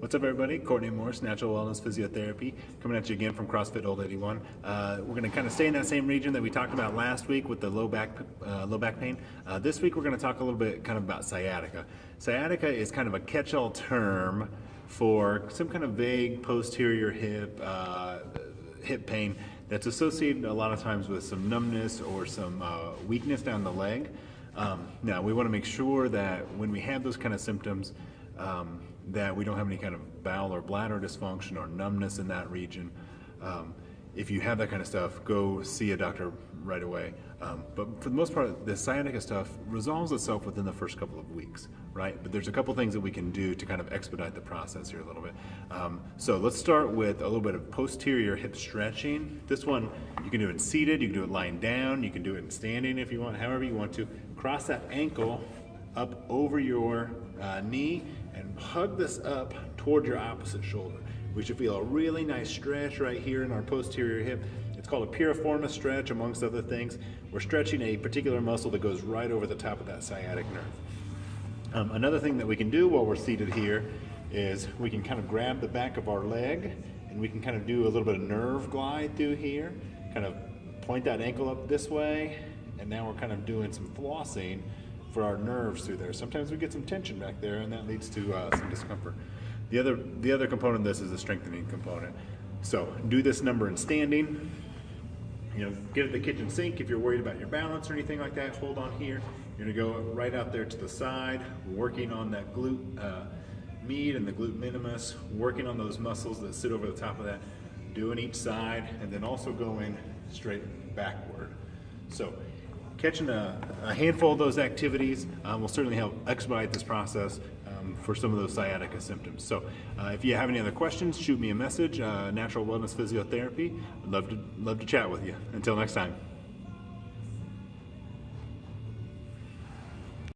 What's up, everybody? Courtney Morris, Natural Wellness Physiotherapy, coming at you again from CrossFit Old 81. We're going to kind of stay in that same region that we talked about last week with the low back pain. This week we're going to talk a little bit kind of about sciatica. Sciatica is kind of a catch-all term for some kind of vague posterior hip pain that's associated a lot of times with some numbness or some weakness down the leg. Now, we want to make sure that when we have those kind of symptoms, that we don't have any kind of bowel or bladder dysfunction or numbness in that region. If you have that kind of stuff, go see a doctor right away. But for the most part, the sciatica stuff resolves itself within the first couple of weeks, right? But there's a couple things that we can do to kind of expedite the process here a little bit. So let's start with a little bit of posterior hip stretching. This one, you can do it seated, you can do it lying down, you can do it in standing if you want, however you want to. Cross that ankle up over your knee and hug this up toward your opposite shoulder. We should feel a really nice stretch right here in our posterior hip. It's called a piriformis stretch, amongst other things. We're stretching a particular muscle that goes right over the top of that sciatic nerve. Another thing that we can do while we're seated here is we can kind of grab the back of our leg and we can kind of do a little bit of nerve glide through here, kind of point that ankle up this way, and now we're kind of doing some flossing for our nerves through there. Sometimes we get some tension back there and that leads to some discomfort. The other component of this is a strengthening component. So do this number in standing. You know, get at the kitchen sink if you're worried about your balance or anything like that. Hold on here. You're gonna go right out there to the side, working on that glute med and the glute minimus, working on those muscles that sit over the top of that, doing each side, and then also going straight backward. So catching a handful of those activities will certainly help expedite this process for some of those sciatica symptoms. So if you have any other questions, shoot me a message, Natural Wellness Physiotherapy. I'd love to chat with you. Until next time.